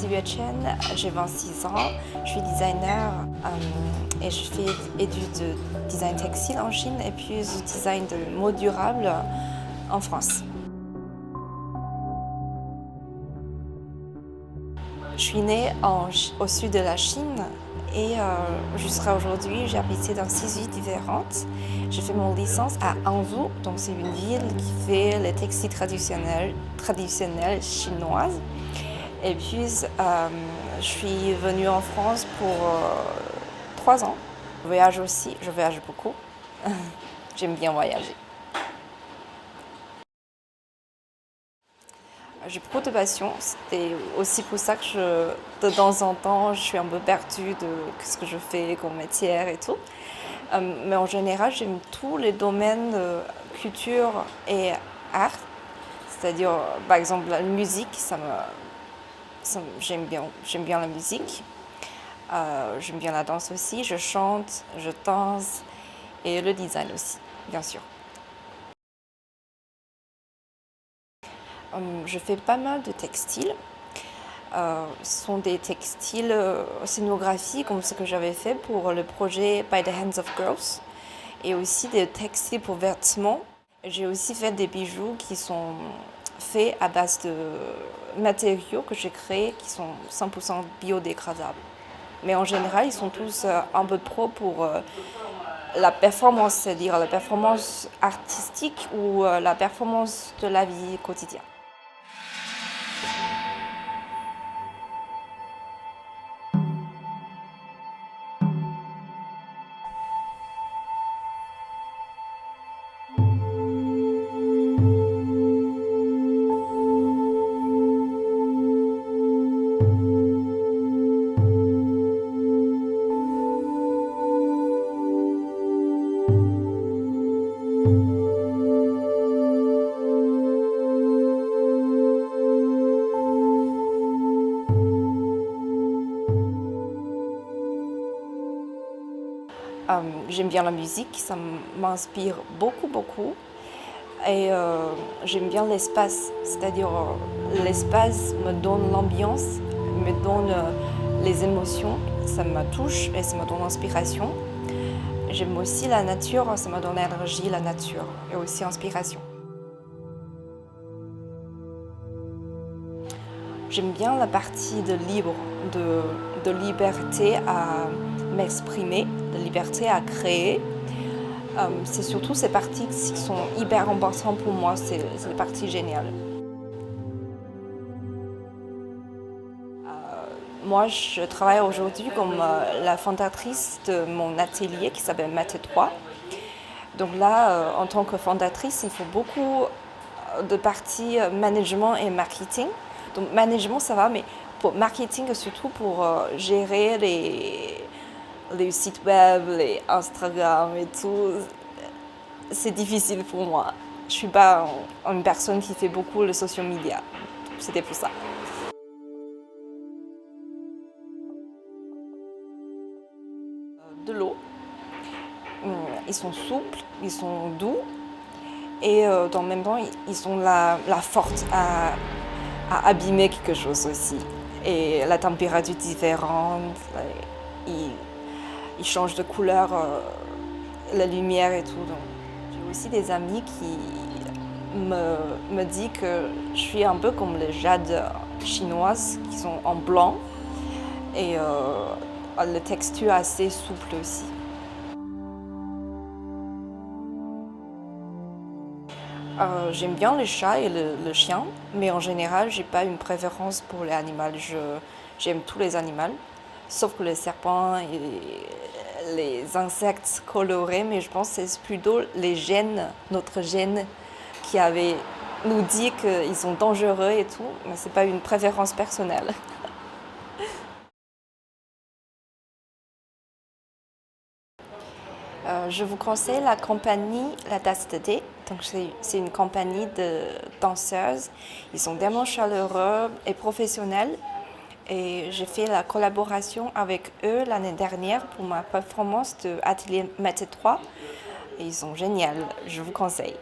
Elisabeth Chen, j'ai 26 ans, je suis designer et je fais études de design textile en Chine et puis du design de mode durable en France. Je suis née au sud de la Chine et jusqu'à aujourd'hui, j'ai habité dans 6 villes différentes. J'ai fait mon licence à Hangzhou, donc c'est une ville qui fait les textiles traditionnels chinoises. Et puis, je suis venue en France pour 3 ans. Je voyage aussi, je voyage beaucoup. J'aime bien voyager. J'ai beaucoup de passion. C'était aussi pour ça que de temps en temps, je suis un peu perdue de ce que je fais comme métier et tout. Mais en général, j'aime tous les domaines de culture et art. C'est-à-dire, par exemple, la musique, j'aime bien la musique. J'aime bien la danse aussi. Je chante, je danse et le design aussi, bien sûr. Je fais pas mal de textiles. Ce sont des textiles scénographiques comme ce que j'avais fait pour le projet By the Hands of Girls et aussi des textiles pour vêtements. J'ai aussi fait des bijoux qui sont faits à base de matériaux que j'ai créés qui sont 100% biodégradables. Mais en général, ils sont tous un peu pro pour la performance, c'est-à-dire la performance artistique ou la performance de la vie quotidienne. J'aime bien la musique, ça m'inspire beaucoup. Et j'aime bien l'espace, c'est-à-dire l'espace me donne l'ambiance, me donne les émotions, ça me touche et ça me donne l'inspiration. J'aime aussi la nature, ça me donne énergie, la nature, et aussi inspiration. J'aime bien la partie de libre, de liberté à m'exprimer, de liberté à créer. C'est surtout ces parties qui sont hyper importantes pour moi, c'est les parties géniales. Moi, je travaille aujourd'hui comme la fondatrice de mon atelier qui s'appelle Mathé 3. Donc là, en tant que fondatrice, il faut beaucoup de parties management et marketing. Donc management, ça va, mais pour marketing, surtout pour gérer les sites web, les Instagram et tout, c'est difficile pour moi. Je suis pas une personne qui fait beaucoup le social media. C'était pour ça. De l'eau. Ils sont souples, ils sont doux et dans le même temps, ils ont la force à abîmer quelque chose aussi. Et la température différente, ils changent de couleur, la lumière et tout. Donc, j'ai aussi des amis qui me disent que je suis un peu comme les jades chinoises qui sont en blanc et la texture assez souple aussi. J'aime bien les chats et le chien, mais en général, j'ai pas une préférence pour les animaux. J'aime tous les animaux, sauf que les serpents et les insectes colorés, mais je pense que c'est plutôt les gènes, notre gène, qui avait nous dit qu'ils sont dangereux et tout, mais c'est pas une préférence personnelle. Je vous conseille la compagnie La Tasse de Thé. Donc c'est une compagnie de danseuses. Ils sont vraiment chaleureux et professionnels. Et j'ai fait la collaboration avec eux l'année dernière pour ma performance de Atelier Mathé 3. Et ils sont géniaux, je vous conseille.